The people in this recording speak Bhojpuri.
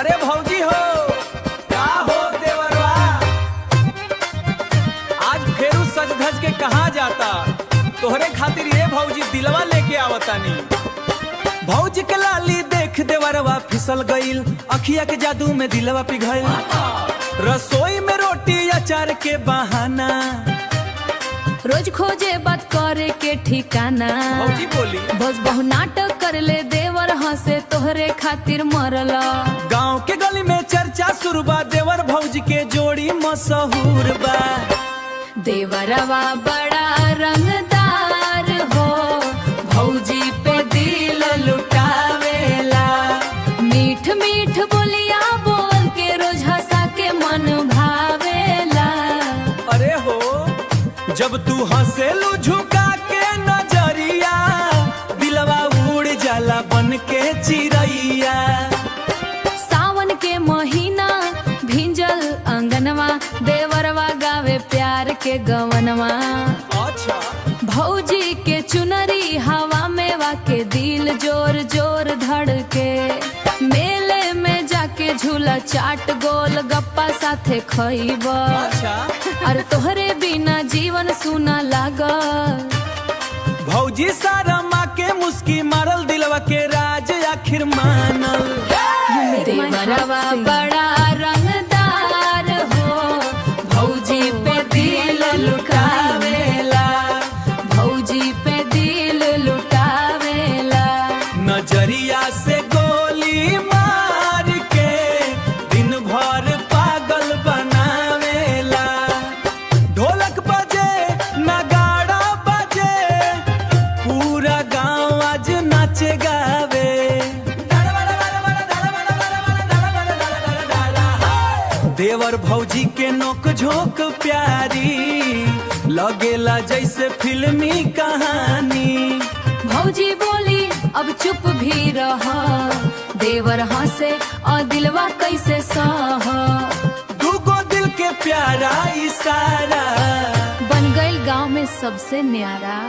अरे भौजी हो का हो देवरवा, आज फेरू सज धज के कहाँ जाता? तोहरे खातिर ये भौजी दिलवा लेके आवतानी। भौजी के लाली देख देवरवा फिसल गईल, अखिया के जादू में दिलवा पिघल। रसोई में रोटी अचार के बहाना, रोज खोजे बात करे के ठिकाना। भौजी बोली बस बहु नाटक कर ले देवर हंसे तोहरे खातिर मरला। गांव के गली में चर्चा शुरू बा, देवर भौजी के जोड़ी मशहूर बा। देवरवा बड़ा रंगदार हो, भौजी पे दिल लुटावेला। मीठ मीठ बोलिया बोल के रोज हंसा के मन भावेला। अरे हो जब तू हंसेलू झुका के नजरिया, दिलवा उड़ जाला बन के चिड़ैया। सावन के महीना भिंजल अंगनवा, देवरवा गावे प्यार के गवनवा। अच्छा भौजी के चुनरी हवा में वाके दिल जोर जोर धड़के। मेले में जाके झूला चाट गोल गप्पा साथे खइबा। अच्छा अरे तोहरे बिना जीवन सुना लागल। भौजी सारा माँ के मुस्की मारल, दिलवा के राज आखिर मानल। देवरवा बड़ा रंगदार हो, भौजी पे दिल लुटावेला। भौजी पे दिल लुटावेला। नजरिया से गोली मार के दिन भर पागल बनावेला। ढोलक बजे नगाड़ा बजे, पूरा गांव आज नाचे गावे। देवर भौजी के नोक झोंक प्यारी लगेला जैसे फिल्मी कहानी। भौजी बोली अब चुप भी रहा, देवर हंसे और दिलवा कैसे सह। दूगो दिल के प्यारा इशारा, बन गई गांव में सबसे न्यारा।